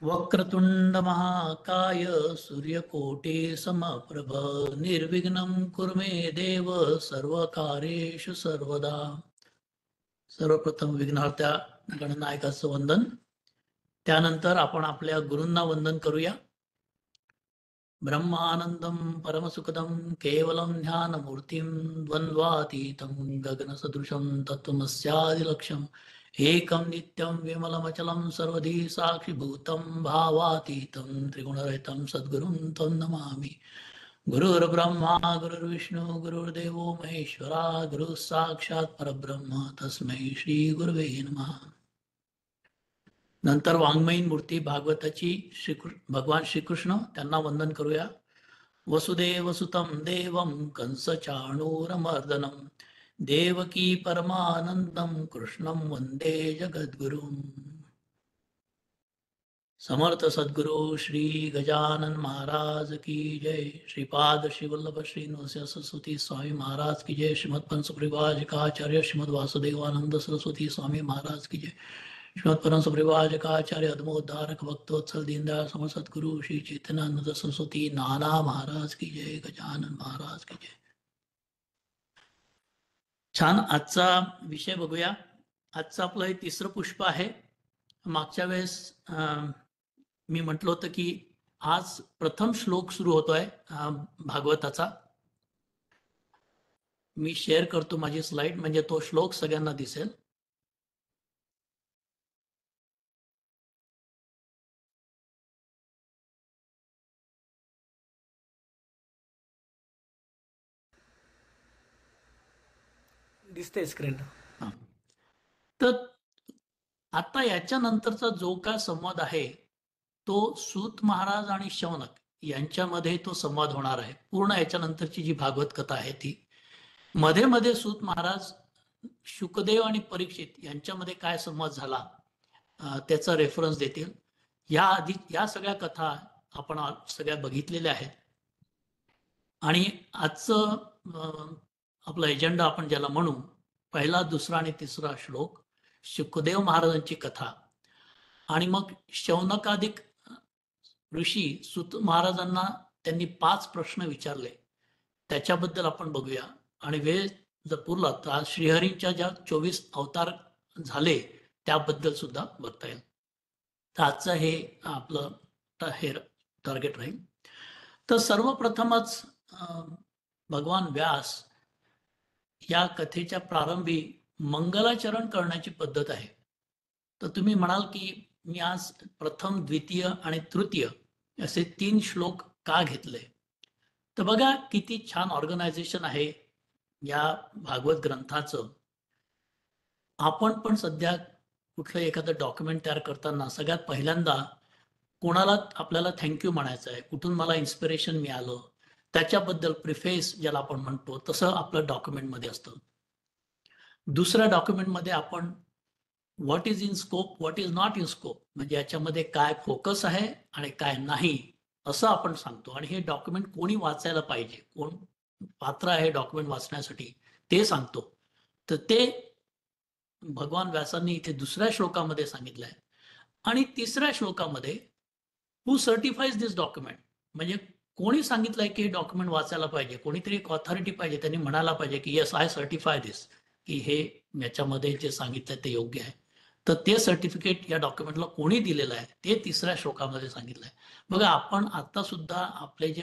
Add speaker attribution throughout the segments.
Speaker 1: वक्रतुंड महाकाय सूर्यकोटी समप्रभ निर्विघ्नं कुरु मे देव सर्वकार्येषु सर्वदा. सर्वप्रथम विघ्नार्थ्या गणनायकाचं वंदन. त्यानंतर आपण आपल्या गुरूंना वंदन करूया. ब्रह्मानंदं परमसुखदं केवलं ज्ञानमूर्तिं द्वन्द्वातीतं गगनसदृशं तत्त्वमस्यादिलक्ष्यम् एकं नित्यं विमलमचलं सर्वधी साक्षिभूतं भावातीतं त्रिगुणरहितं सद्गुरुं तं नमामि. गुरुर्ब्रह्मा गुरुर्विष्णु गुरुर्देवो महेश्वरा गुरुः साक्षात् परब्रह्म तस्मै श्री गुरवे नमः. नंतर वाङ्मयीन मूर्ती भागवताची भगवान श्रीकृष्ण त्यांना वंदन करूया. वसुदेवसुतं देवं कंसचाणूरमर्दनं देवकी परमानंदं कृष्णं वंदे जगद्गुरुम्. समर्थ सद्गुरु श्री गजानन महाराज की जय. श्रीपाद श्री वल्लभ श्री नृसिंह सरस्वती स्वामी महाराज की जय. श्रीमद पंच परिव्राजकाचार्य श्रीमद वासुदेवानंद सरस्वती स्वामी महाराज की जय. श्रीमद परम परिव्राजकाचार्य अद्भुतधारक भक्तोत्सल दीनदयाळ समर्थ सद्गुरु श्री चैतन्यानंद सरस्वती नाना महाराज की जय. गजानन महाराज की जय. छान. आजचा विषय बघूया. आजचं आपलं हे तिसरं पुष्प आहे. मागच्या वेळेस मी म्हटलं होतं की आज प्रथम श्लोक सुरू होतोय भागवताचा. मी शेअर करतो माझी स्लाइड, म्हणजे तो श्लोक सगळ्यांना दिसेल.
Speaker 2: दिसते स्क्रीन.
Speaker 1: तर आता याच्यानंतरचा जो काय संवाद आहे तो सूत महाराज आणि शौनक यांच्यामध्ये तो संवाद होणार आहे. पूर्ण याच्यानंतरची जी भागवत कथा आहे ती मध्ये मध्ये सूत महाराज शुकदेव आणि परीक्षित यांच्यामध्ये काय संवाद झाला त्याचा रेफरन्स देतील. या सगळ्या कथा आपण सगळ्या बघितलेल्या आहेत. आणि आजचं आपला एजेंडा आपण ज्याला म्हणू, पहिला दुसरा आणि तिसरा श्लोक शुकदेव महाराजांची कथा, आणि मग शौनकादिक ऋषी सूत महाराजांना त्यांनी 5 प्रश्न विचारले त्याच्याबद्दल आपण बघूया. आणि वेळ जर पुरला तर आज श्रीहरींच्या ज्या 24 अवतार झाले त्याबद्दल सुद्धा बघता येईल. तर आजचं हे आपलं हे टार्गेट राहील. तर सर्वप्रथमच भगवान व्यास या कथेच्या प्रारंभी मंगलाचरण करण्याची पद्धत आहे. तर तुम्ही म्हणाल की मी आज प्रथम, द्वितीय आणि तृतीय असे 3 श्लोक का घेतले. तर बघा किती छान ऑर्गनायझेशन आहे या भागवत ग्रंथाचं. आपण पण सध्या कुठलं एखादं डॉक्युमेंट तयार करताना सगळ्यात पहिल्यांदा कोणाला आपल्याला थँक्यू म्हणायचं आहे, कुठून मला इन्स्पिरेशन मिळालं, त्याच्याबद्दल प्रिफेस ज्याला आपण म्हणतो तसं आपलं डॉक्युमेंटमध्ये असतं. दुसऱ्या डॉक्युमेंटमध्ये आपण what is in scope, what is not in scope, म्हणजे याच्यामध्ये काय फोकस आहे आणि काय नाही असं आपण सांगतो. आणि हे डॉक्युमेंट कोणी वाचायला पाहिजे, कोण पात्र आहे डॉक्युमेंट वाचण्यासाठी ते सांगतो. तर ते भगवान व्यासांनी इथे दुसऱ्या श्लोकामध्ये सांगितलं आहे. आणि तिसऱ्या श्लोकामध्ये हू सर्टिफाईज दिस डॉक्युमेंट, म्हणजे कोणी सांगितलंय की हे डॉक्युमेंट वाचायला पाहिजे, कोणीतरी एक ऑथॉरिटी पाहिजे, त्यांनी म्हणायला पाहिजे की येस आय सर्टिफाय दिस, की हे याच्यामध्ये जे सांगितलंय ते योग्य आहे. तर ते सर्टिफिकेट या डॉक्युमेंटला कोणी दिलेलं आहे ते तिसऱ्या श्लोकामध्ये सांगितलंय. बघा, आपण आता सुद्धा आपले जे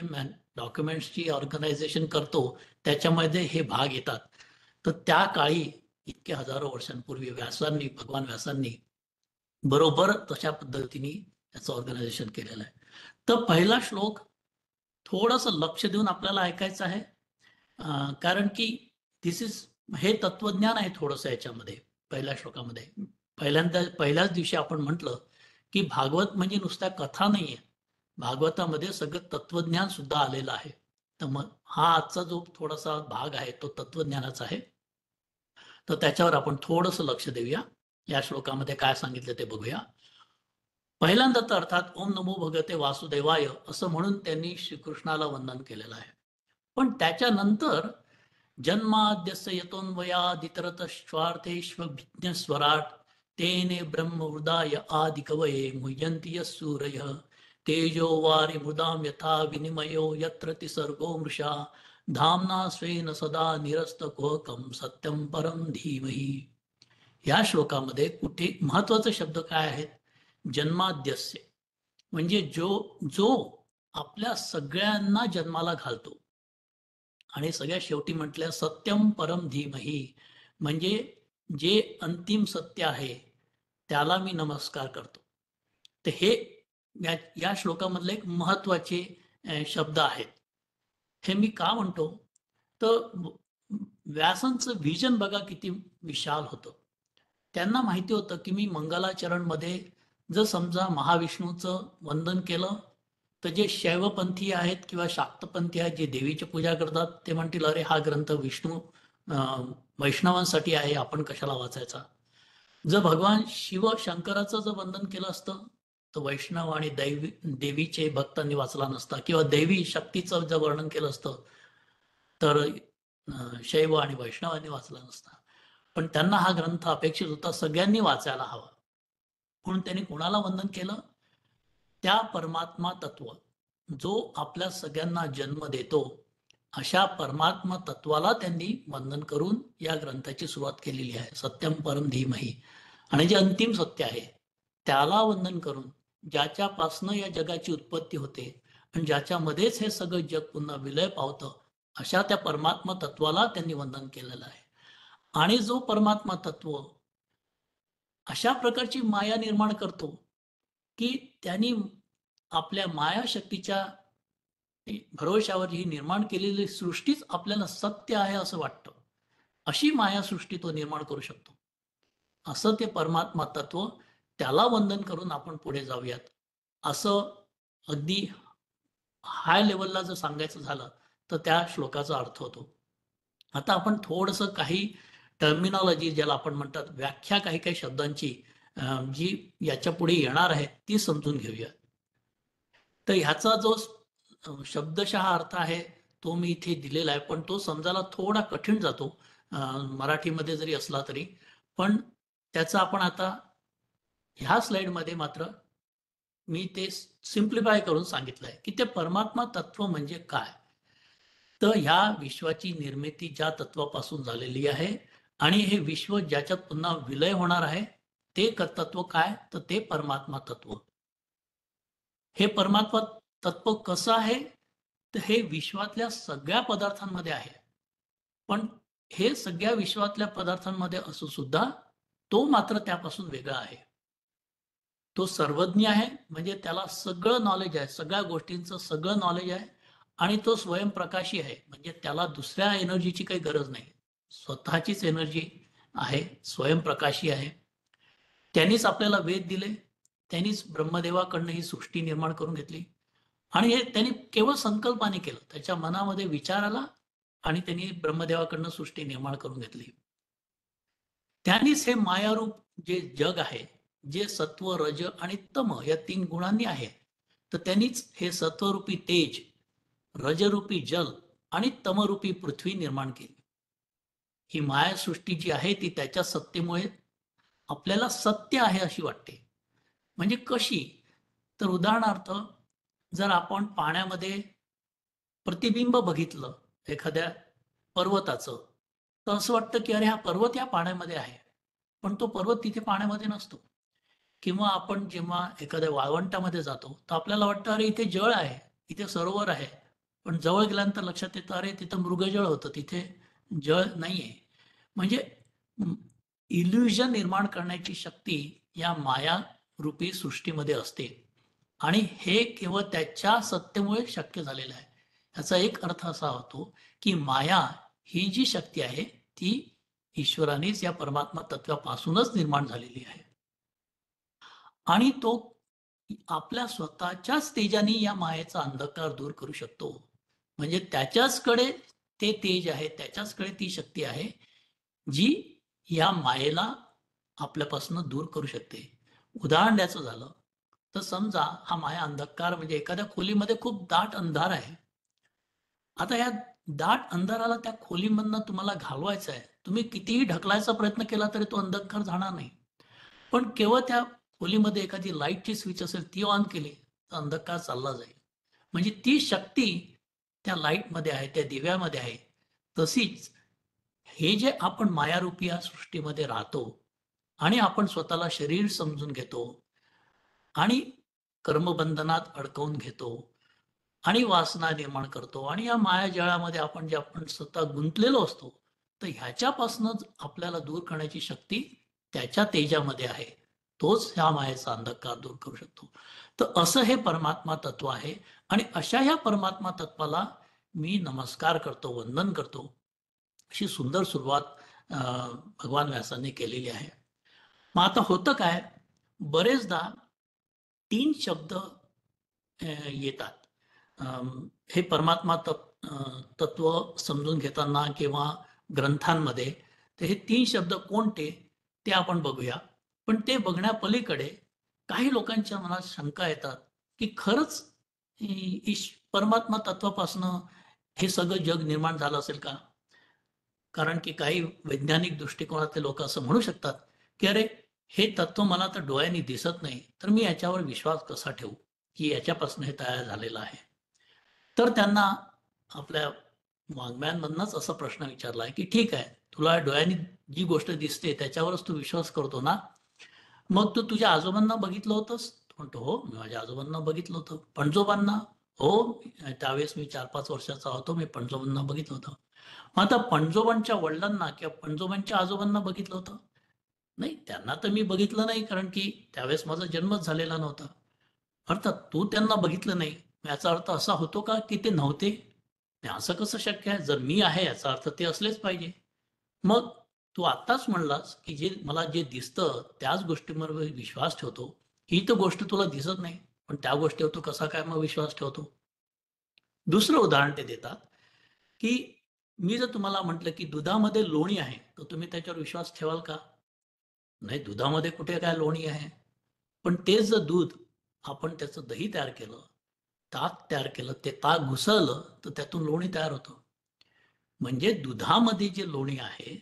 Speaker 1: डॉक्युमेंट्सची ऑर्गनायझेशन करतो त्याच्यामध्ये हे भाग येतात. तर त्या काळी इतके हजारो वर्षांपूर्वी भगवान व्यासांनी बरोबर तशा पद्धतीने याचं ऑर्गनायझेशन केलेलं आहे. तर पहिला श्लोक थोडंसं लक्ष देऊन आपल्याला ऐकायचं आहे, कारण की हे तत्वज्ञान आहे थोडंसं याच्यामध्ये. पहिल्या श्लोकामध्ये पहिल्याच दिवशी आपण म्हटलं की भागवत म्हणजे नुसत्या कथा नाहीये, भागवतामध्ये सगळं तत्वज्ञान सुद्धा आलेलं आहे. तर मग हा आजचा जो थोडासा भाग आहे तो तत्वज्ञानाचा आहे. तर त्याच्यावर आपण थोडंसं लक्ष देऊया. या श्लोकामध्ये काय सांगितलं ते बघूया. पहिल्यांदा तर अर्थात ओम नमो भगवते वासुदेवाय असं म्हणून त्यांनी श्रीकृष्णाला वंदन केलेलं आहे. पण त्याच्यानंतर जन्माद्यस्य यतोन्वयादितरतश्चार्थेष्वभिज्ञस्वराट तेने ब्रह्मवृदाय आदिकवये मुह्यन्ति यः सूरयः तेजो वारि मृदां यथा विनिमयो यत्र तिसर्गो मृषा धाम्ना स्वेन सदा निरस्तकुहकं सत्यं परं धीमहि. या श्लोकामध्ये कुठे महत्वाचे शब्द काय आहेत? जन्माद्यस्य, म्हणजे जो आपल्या सगळ्यांना जन्माला घालतो. आणि सगळ्यात शेवटी म्हटलं सत्यम परम धीमही, म्हणजे जे अंतिम सत्य आहे त्याला मी नमस्कार करतो. तर हे या श्लोकामधले एक महत्वाचे शब्द आहेत. हे मी का म्हणतो, तर व्यासांचं व्हिजन बघा किती विशाल होतं. त्यांना माहिती होतं की मी मंगलाचरणमध्ये जर समजा महाविष्णूचं वंदन केलं तर जे शैवपंथी आहेत किंवा शाक्तपंथी आहेत जे देवीची पूजा करतात ते म्हणतील अरे हा ग्रंथ विष्णू वैष्णवांसाठी आहे, आपण कशाला वाचायचा. जर भगवान शिव शंकराचं जर वंदन केलं असतं तर वैष्णव आणि देवीचे भक्तांनी वाचला नसता, किंवा देवी शक्तीचं जर वर्णन केलं असतं तर शैव आणि वैष्णवांनी वाचला नसता. पण त्यांना हा ग्रंथ अपेक्षित होता, सगळ्यांनी वाचायला हवा. म्हणून त्यांनी कोणाला वंदन केलं? त्या परमात्मा तत्व जो आपल्या सगळ्यांना जन्म देतो अशा परमात्मा तत्वाला त्यांनी वंदन करून या ग्रंथाची सुरुवात केलेली आहे, सत्यम परम धीमहि. आणि जे अंतिम सत्य आहे त्याला वंदन करून, ज्याच्यापासनं या जगाची उत्पत्ती होते आणि ज्याच्यामध्येच हे सगळं जग पुन्हा विलय पावतं, अशा त्या परमात्मा तत्वाला त्यांनी वंदन केलेलं आहे. आणि जो परमात्मा तत्व अशा प्रकारची माया निर्माण करतो की त्यांनी आपल्या माया शक्तीच्या भरोशावर ही निर्माण केलेली सृष्टीच आपल्याला सत्य आहे असं वाटतं, अशी माया सृष्टी तो निर्माण करू शकतो. असं ते परमात्मा तत्व, त्याला वंदन करून आपण पुढे जाऊयात, असं अगदी हाय लेवलला जर सांगायचं झालं तर त्या श्लोकाचा अर्थ होतो. आता आपण थोडंसं काही टर्मिनॉलॉजी ज्याला आपण म्हणतात, व्याख्या काही काही शब्दांची जी याच्या पुढे येणार आहे ती समजून घेऊया. तर ह्याचा जो शब्दशः अर्थ आहे तो मी इथे दिलेला आहे, पण तो समजायला थोडा कठीण जातो मराठीमध्ये जरी असला तरी. पण त्याचं आपण आता ह्या स्लाइडमध्ये मात्र मी ते सिम्प्लिफाय करून सांगितलं आहे की ते परमात्मा तत्व म्हणजे काय. तर ह्या विश्वाची निर्मिती ज्या तत्वापासून झालेली आहे आणि हे विश्व ज्याच्यात पुन्हा विलय होणार आहे ते तत्व काय, तर ते परमात्मा तत्व. हे परमात्मा तत्व कसं आहे, तर हे विश्वातल्या सगळ्या पदार्थांमध्ये आहे. पण हे सगळ्या विश्वातल्या पदार्थांमध्ये असून सुद्धा तो मात्र त्यापासून वेगळा आहे. तो सर्वज्ञ आहे, म्हणजे त्याला सगळं नॉलेज आहे, सगळ्या गोष्टींचं सगळं नॉलेज आहे. आणि तो स्वयंप्रकाशी आहे, म्हणजे त्याला दुसऱ्या एनर्जीची काही गरज नाही, स्वतःचीच एनर्जी आहे, स्वयंप्रकाशी आहे. त्यांनीच आपल्याला वेद दिले, त्यांनीच ब्रह्मदेवाकडनं ही सृष्टी निर्माण करून घेतली. आणि हे त्यांनी केवळ संकल्पाने केलं, त्याच्या मनामध्ये विचार आला आणि त्यांनी ब्रह्मदेवाकडनं सृष्टी निर्माण करून घेतली. त्यांनीच हे मायारूप जे जग आहे, जे सत्व रज आणि तम या 3 गुणांनी आहे, तर त्यांनीच हे सत्वरूपी तेज, रजरूपी जल आणि तमरूपी पृथ्वी निर्माण केली. ही माया सृष्टी जी आहे ती त्याच्या सत्तेमुळे आपल्याला सत्य आहे अशी वाटते. म्हणजे कशी, तर उदाहरणार्थ जर आपण पाण्यामध्ये प्रतिबिंब बघितलं एखाद्या पर्वताचं, तर असं वाटतं की अरे हा पर्वत या पाण्यामध्ये आहे, पण तो पर्वत तिथे पाण्यामध्ये नसतो. किंवा आपण जेव्हा एखाद्या वाळवंटामध्ये जातो तर आपल्याला वाटतं अरे इथे जळ आहे, इथे सरोवर आहे, पण जवळ गेल्यानंतर लक्षात येतं अरे तिथं मृगजळ होतं, तिथे जळ नाहीये. म्हणजे इल्युजन निर्माण करण्याची शक्ती या माया रूपी सृष्टीमध्ये असते आणि हे केवळ त्याच्या सत्तेमुळे शक्य झालेलं आहे. याचा एक अर्थ असा होतो की माया ही जी शक्ती आहे ती ईश्वरानेच या परमात्मा तत्वापासूनच निर्माण झालेली आहे आणि तो आपल्या स्वतःच्याच तेजाने या मायेचा अंधकार दूर करू शकतो. म्हणजे त्याच्याचकडे ते तेज आहे, त्याच्याचकडे ती शक्ती आहे जी या मायेला आपल्यापासून दूर करू शकते. उदाहरण द्यायचं झालं तर समजा हा माया अंधकार, म्हणजे एखाद्या खोलीमध्ये खूप दाट अंधार आहे. आता या दाट अंधाराला त्या खोलीमधनं तुम्हाला घालवायचं आहे, तुम्ही कितीही ढकलायचा प्रयत्न केला तरी तो अंधकार जाणार नाही. पण केवळ त्या खोलीमध्ये एखादी लाईटची स्विच असेल ती ऑन केली तर अंधकार चालला जाईल. म्हणजे ती शक्ती त्या लाईटमध्ये आहे, त्या दिव्यामध्ये आहे. तशीच हे जे आपण मायारूपी या सृष्टीमध्ये राहतो आणि आपण स्वतःला शरीर समजून घेतो आणि कर्मबंधनात अडकवून घेतो आणि वासना निर्माण करतो आणि या मायाजाळामध्ये आपण स्वतः गुंतलेलो असतो, तर ह्याच्यापासूनच आपल्याला दूर करण्याची शक्ती त्याच्या तेजामध्ये आहे. तोच ह्या मायेचा अंधकार दूर करू शकतो. तर असं हे परमात्मा तत्व आहे आणि अशा ह्या परमात्मा तत्वाला मी नमस्कार करतो, वंदन करतो. अशी सुंदर सुरुवात भगवान व्यासांनी केलेली आहे. मग आता होतं काय, बरेचदा 3 शब्द येतात. हे परमात्मा तत्व समजून घेताना किंवा ग्रंथांमध्ये, तर हे 3 शब्द कोणते ते आपण बघूया. पण ते बघण्यापलीकडे काही लोकांच्या मनात शंका येतात, की खरंच परमात्मा तत्वापासनं हे सगळं जग निर्माण झालं असेल का? कारण की काही वैज्ञानिक दृष्टिकोनातले लोक असं म्हणू शकतात, की अरे हे तत्व मला तर डोळ्यांनी दिसत नाही, तर मी याच्यावर विश्वास कसा ठेवू, की याच्यापासून हे तयार झालेलं आहे. तर त्यांना आपल्या वाङ्मयांमधनंच असा प्रश्न विचारला आहे, की ठीक आहे, तुला डोळ्यांनी जी गोष्ट दिसते त्याच्यावरच तू विश्वास करतो ना? मग तू तुझ्या आजोबांना बघितलं होतंस? तो म्हणतो, हो, मी माझ्या आजोबांना बघितलं होतं. पणजोबांना? हो, त्यावेळेस मी 4-5 वर्षाचा होतो, मी पणजोबांना बघितलं होतं. मग आता पणजोबांच्या वडिलांना किंवा पणजोबांच्या आजोबांना बघितलं होतं? नाही, त्यांना तर मी बघितलं नाही, कारण की त्यावेळेस माझा जन्मच झालेला नव्हता. अर्थात तू त्यांना बघितलं नाही, याचा अर्थ असा होतो का की ते नव्हते? नाही, असं कसं शक्य आहे? जर मी आहे याचा अर्थ ते असलेच पाहिजे. मग तू आत्ताच म्हणलास की जे मला जे दिसतं त्याच गोष्टींवर विश्वास ठेवतो. ही तर गोष्ट तुला दिसत नाही, पण त्या गोष्टीवर तू कसा काय मग विश्वास ठेवतो? दुसरं उदाहरण ते देतात, की मी जर तुम्हाला म्हटलं की दुधामध्ये लोणी आहे, तर तुम्ही त्याच्यावर विश्वास ठेवाल का? नाही, दुधामध्ये कुठे काय लोणी आहे? पण तेच जर दूध आपण त्याचं दही तयार केलं, ताक तयार केलं, ते ताक घुसळलं, तर त्यातून लोणी तयार होतं. म्हणजे दुधामध्ये जे लोणी आहे,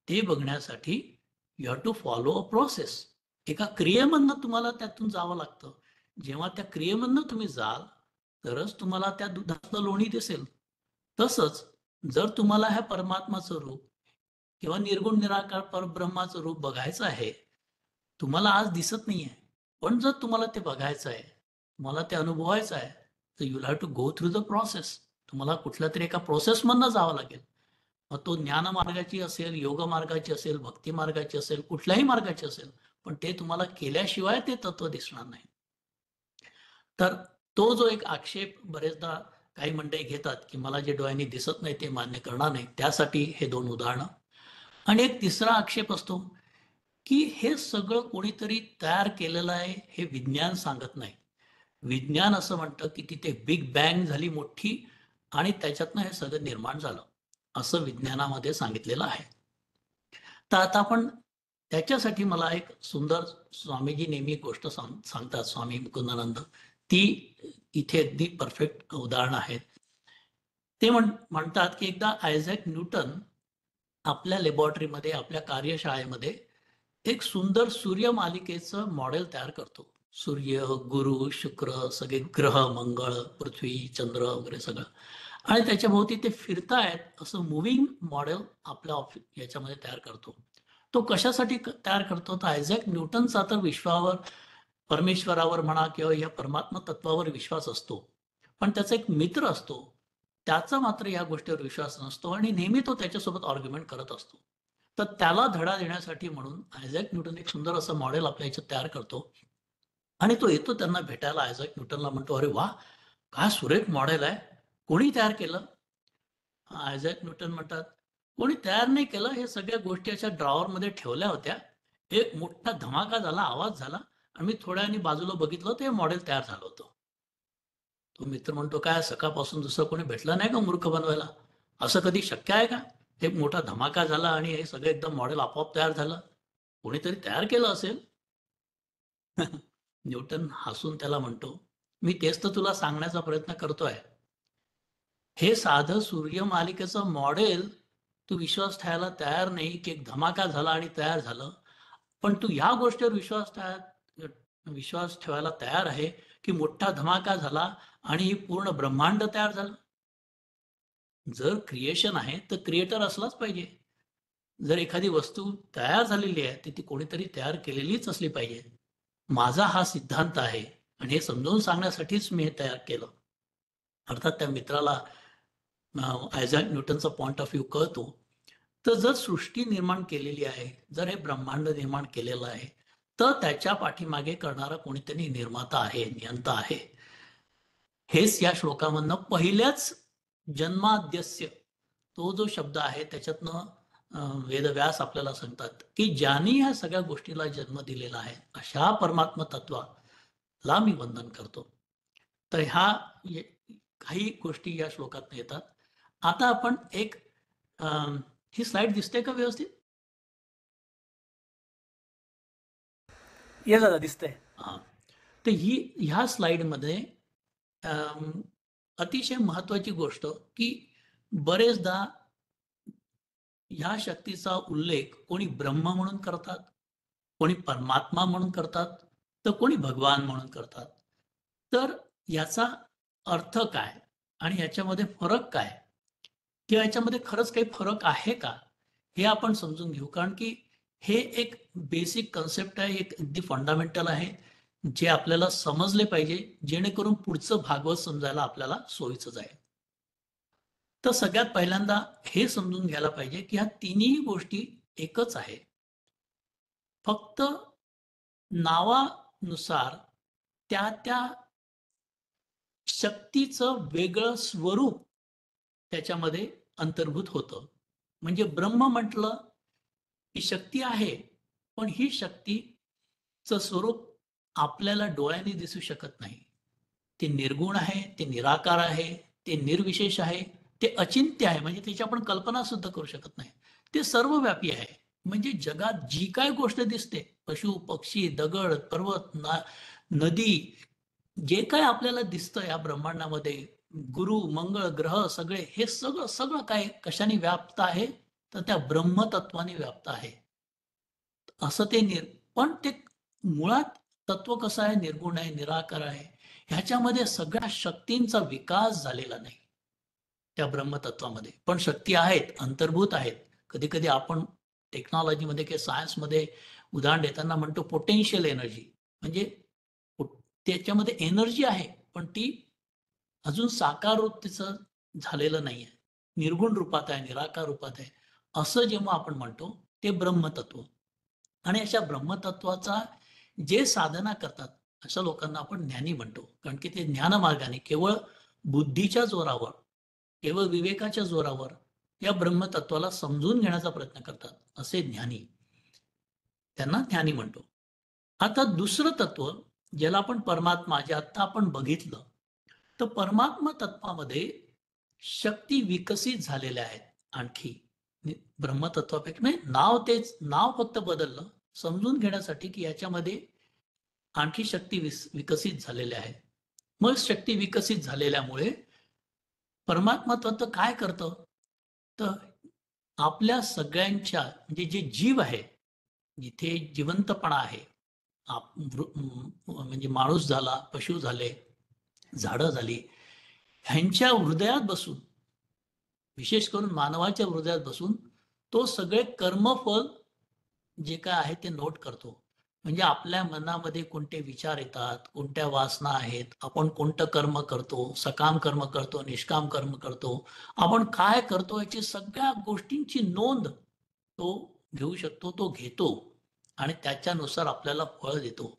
Speaker 1: ते बघण्यासाठी you have to follow a process. एका क्रियेमधनं तुम्हाला त्यातून जावं लागतं. जेव्हा त्या क्रियेमधनं तुम्ही जाल, तरच तुम्हाला त्या दुधातलं लोणी दिसेल. तसंच जर तुम्हाला ह्या परमात्माचं रूप किंवा निर्गुण निराकार परब्रह्माचं रूप बघायचं आहे, तुम्हाला आज दिसत नाहीये. पण जर तुम्हाला ते बघायचं आहे, तुम्हाला ते अनुभवायचं आहे, तर you have to go through the process. तुम्हाला कुठल्या तरी एका प्रोसेसमधनं जावं लागेल. मग तो ज्ञान मार्गाची असेल, योग मार्गाची असेल, भक्ती मार्गाची असेल, कुठल्याही मार्गाची असेल, पण ते तुम्हाला केल्याशिवाय ते तत्व दिसणार नाही. तर तो जो एक आक्षेप बरेचदा काही मंडळी घेतात, की मला जे डोळ्यांनी दिसत नाही ते मान्य करणार नाही, त्यासाठी हे 2 उदाहरणं. आणि एक तिसरा आक्षेप असतो, की हे सगळं कोणीतरी तयार केलेलं आहे, हे विज्ञान सांगत नाही. विज्ञान असं म्हणतं, की तिथे बिग बँग झाली मोठी आणि त्याच्यातनं हे सगळं निर्माण झालं, असं विज्ञानामध्ये सांगितलेलं आहे. तर आता आपण त्याच्यासाठी मला एक सुंदर स्वामीजी नेहमी एक गोष्ट सांगतात, स्वामी मुकुंदानंद. ती इथे अगदी परफेक्ट उदाहरण आहेत. ते म्हणतात, की एकदा आयझॅक न्यूटन आपल्या लॅबोरेटरीमध्ये, आपल्या कार्यशाळेमध्ये एक सुंदर सूर्यमालिकेचं मॉडेल तयार करतो. सूर्य, गुरु, शुक्र, सगळे ग्रह, मंगळ, पृथ्वी, चंद्र वगैरे सगळं. आणि त्याच्याभोवती ते फिरतायत असं मूव्हिंग मॉडेल आपल्या ऑफिस याच्यामध्ये तयार करतो. तो कशासाठी तयार करतो? तर आयझॅक न्यूटनचा तर विश्वावर, परमेश्वरावर म्हणा किंवा या परमात्मा तत्वावर विश्वास असतो. पण त्याचा एक मित्र असतो. त्याचा मात्र या गोष्टीवर विश्वास नसतो आणि नेहमी तो त्याच्यासोबत आर्ग्युमेंट करत असतो. तर त्याला धडा देण्यासाठी म्हणून आयझॅक न्यूटन एक सुंदर असं मॉडेल आपल्या ह्याच्यात तयार करतो आणि तो येतो त्यांना भेटायला. आयझॅक न्यूटनला म्हणतो, "अरे वाह! काय सुरेख मॉडेल आहे. कोणी तयार केलं?" आयझॅक न्यूटन म्हणतात, "कोणी तयार नाही केलं. हे सगळ्या गोष्टी अशा ड्रॉवरमध्ये ठेवल्या होत्या. एक मोठा धमाका झाला, आवाज झाला आणि मी थोड्या वेळाने बाजूला बघितलं तर हे मॉडेल तयार झालं होतं." तो मित्र म्हणतो, "काय सकाळपासून दुसरं कोणी भेटलं नाही का मूर्ख बनवायला? असं कधी शक्य आहे का? एक मोठा धमाका झाला आणि हे सगळं एकदम मॉडेल आपोआप तयार झालं. कोणीतरी तयार केलं असेल." न्यूटन हसून त्याला म्हणतो, "मी तेच तर तुला सांगण्याचा प्रयत्न करतोय. हे साधं सूर्यमालिकेचं मॉडेल तू विश्वास ठेवायला तयार नाही, की एक धमाका झाला आणि तयार झालं. पण तू ह्या गोष्टीवर विश्वास ठेवायला तयार आहे की मोठा धमाका झाला आणि ही पूर्ण ब्रह्मांड तयार झालं? जर क्रिएशन आहे तर क्रिएटर असलाच पाहिजे. जर एखादी वस्तू तयार झालेली आहे तर ती कोणीतरी तयार केलेलीच असली पाहिजे. माझा हा सिद्धांत आहे आणि हे समजावून सांगण्यासाठीच मी हे तयार केलं. अर्थात त्या मित्राला आयझॅक न्यूटनचा पॉइंट ऑफ व्ह्यू कळतो. तर जर सृष्टी निर्माण केलेली आहे, जर हे ब्रह्मांड निर्माण केलेलं आहे, तर त्याच्या पाठीमागे करणारा कोणीतरी निर्माता आहे, नियंता आहे. हेच या श्लोकामधनं पहिल्याच जन्माद्यस्य तो जो शब्द आहे त्याच्यातनं वेदव्यास आपल्याला सांगतात की ज्यांनी ह्या सगळ्या गोष्टीला जन्म दिलेला आहे अशा परमात्मा तत्वाला मी वंदन करतो. तर काही गोष्टी या श्लोकात येतात. आता आपण एक ही स्लाइड दिसते का व्यवस्थित?
Speaker 2: येस दादा, दिसतंय.
Speaker 1: हा. तर ह्या स्लाइडमध्ये अतिशय महत्वाची गोष्ट की बरेचदा ह्या शक्तीचा उल्लेख कोणी ब्रह्म म्हणून करतात, कोणी परमात्मा म्हणून करतात, तर कोणी भगवान म्हणून करतात. तर याचा अर्थ काय आणि याच्यामध्ये फरक काय किंवा याच्यामध्ये खरंच काही फरक आहे का हे आपण समजून घेऊ. कारण की हे एक बेसिक कन्सेप्ट आहे, एक अगदी फंडामेंटल आहे, जे आपल्याला समजले पाहिजे जेणेकरून पुढचं भागवत समजायला आपल्याला सोयीचं जाईल. तर सगळ्यात पहिल्यांदा हे समजून घ्यायला पाहिजे की ह्या तिन्ही गोष्टी एकच आहे. फक्त नावानुसार त्या त्या शक्तीचं वेगळं स्वरूप त्याच्यामध्ये अंतर्भूत होतं. म्हणजे ब्रह्म म्हटलं ही शक्ती आहे, पण ही शक्तीचं स्वरूप आपल्याला डोळ्यांनी दिसू शकत नाही. ते निर्गुण आहे, ते निराकार आहे, ते निर्विशेष आहे, ते अचिंत्य आहे, म्हणजे त्याची आपण कल्पना सुद्धा करू शकत नाही. ते सर्वव्यापी आहे. म्हणजे जगात जी काय गोष्ट दिसते, पशु पक्षी दगड पर्वत नदी, जे काय आपल्याला दिसतं या ब्रह्मांडामध्ये, गुरु मंगळ ग्रह सगळे, हे सगळं सगळं काय कशाने व्याप्त आहे, तर त्या ब्रह्मतत्वाने व्याप्त आहे. असं पण ते मुळात तत्व कसं आहे, निर्गुण आहे, निराकार आहे. ह्याच्यामध्ये सगळ्या शक्तींचा विकास झालेला नाही त्या ब्रह्मतत्वामध्ये. पण शक्ती आहेत, अंतर्भूत आहेत. कधी कधी आपण टेक्नॉलॉजीमध्ये किंवा सायन्समध्ये उदाहरण देताना म्हणतो पोटेन्शियल एनर्जी, म्हणजे त्याच्यामध्ये एनर्जी आहे पण ती अजून साकार रूप तिचं झालेलं नाहीये, निर्गुण रूपात आहे, निराकार रूपात आहे. असं जेव्हा आपण म्हणतो ते ब्रह्मतत्व. आणि अशा ब्रह्मतत्वाचा जे साधना करतात अशा लोकांना आपण ज्ञानी म्हणतो. कारण की ते ज्ञानमार्गाने केवळ बुद्धीच्या जोरावर, केवळ विवेकाच्या जोरावर या ब्रह्मतत्वाला समजून घेण्याचा प्रयत्न करतात, असे ज्ञानी, त्यांना ज्ञानी म्हणतो. आता दुसरं तत्व ज्याला आपण परमात्मा, जे आता आपण बघितलं, तर परमात्मा तत्वामध्ये शक्ती विकसित झालेल्या आहेत आणखी ब्रह्मतत्वापेक्षा. म्हणजे नाव फक्त बदललं समजून घेण्यासाठी की याच्यामध्ये आणखी शक्ती विकसित झालेल्या आहेत. मग शक्ती विकसित झालेल्यामुळे परमात्मा तत्व काय करतं, तर आपल्या सगळ्यांच्या म्हणजे जे जीव आहे, जिथे जिवंतपणा आहे, म्हणजे माणूस झाला, पशु झाले, झाडं झाली, ह्यांच्या हृदयात बसून, विशेष करून मानवाच्या हृदयात बसून तो सगळे कर्मफल जे काय आहे ते नोट करतो. म्हणजे आपल्या मनामध्ये कोणते विचार येतात, कोणत्या वासना आहेत, आपण कोणतं कर्म करतो, सकाम कर्म करतो, निष्काम कर्म करतो, आपण काय करतो, याची सगळ्या गोष्टींची नोंद तो घेऊ शकतो, तो घेतो आणि त्याच्यानुसार आपल्याला फळ देतो.